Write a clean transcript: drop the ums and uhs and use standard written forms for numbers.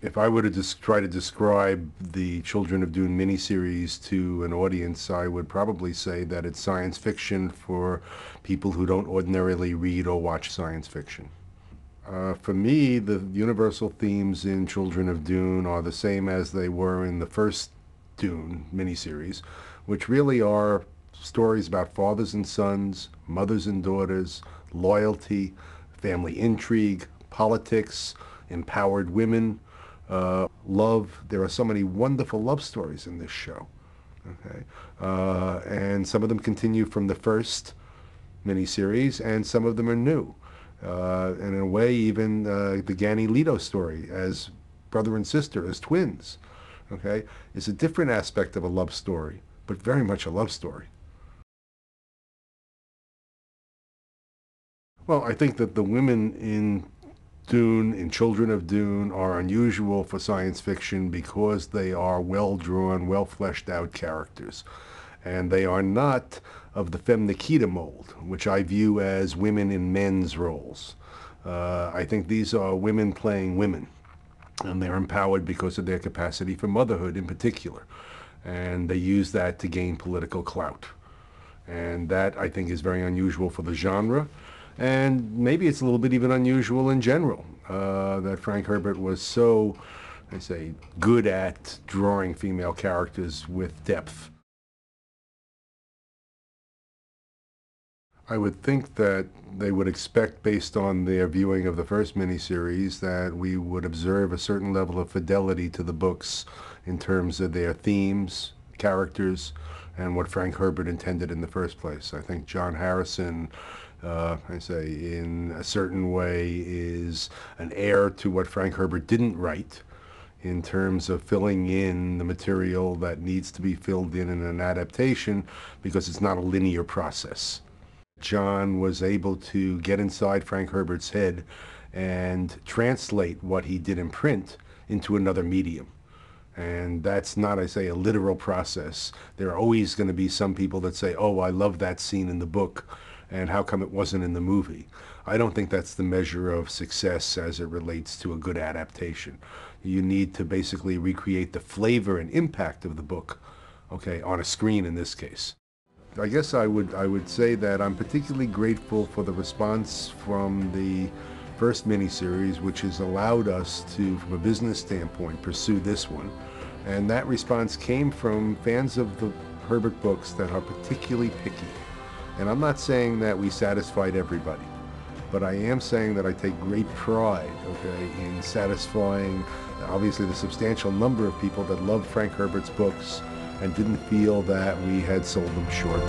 If I were to just try to describe the Children of Dune miniseries to an audience, I would probably say that it's science fiction for people who don't ordinarily read or watch science fiction. For me, the universal themes in Children of Dune are the same as they were in the first Dune miniseries, which really are stories about fathers and sons, mothers and daughters, loyalty, family intrigue, politics, empowered women, love. There are so many wonderful love stories in this show. Okay, and some of them continue from the first miniseries, and some of them are new. And in a way, even the Ganny Leto story as brother and sister, as twins, okay, is a different aspect of a love story, but very much a love story. Well, I think that the women in Dune, in Children of Dune, are unusual for science fiction because they are well-drawn, well-fleshed out characters. And they are not of the Femme Nikita mold, which I view as women in men's roles. I think these are women playing women, and they're empowered because of their capacity for motherhood in particular. And they use that to gain political clout. And that, I think, is very unusual for the genre. And maybe it's a little bit even unusual in general, that Frank Herbert was so, I say, good at drawing female characters with depth. I would think that they would expect, based on their viewing of the first miniseries, that we would observe a certain level of fidelity to the books in terms of their themes, characters, and what Frank Herbert intended in the first place. I think John Harrison, I say, in a certain way, is an heir to what Frank Herbert didn't write in terms of filling in the material that needs to be filled in an adaptation, because it's not a linear process. John was able to get inside Frank Herbert's head and translate what he did in print into another medium. And that's not, I say, a literal process. There are always going to be some people that say, oh, I love that scene in the book, and how come it wasn't in the movie? I don't think that's the measure of success as it relates to a good adaptation. You need to basically recreate the flavor and impact of the book, okay, on a screen in this case. I guess I would say that I'm particularly grateful for the response from the first miniseries, which has allowed us to, from a business standpoint, pursue this one. And that response came from fans of the Herbert books that are particularly picky. And I'm not saying that we satisfied everybody, but I am saying that I take great pride, okay, in satisfying, obviously, the substantial number of people that loved Frank Herbert's books and didn't feel that we had sold them short.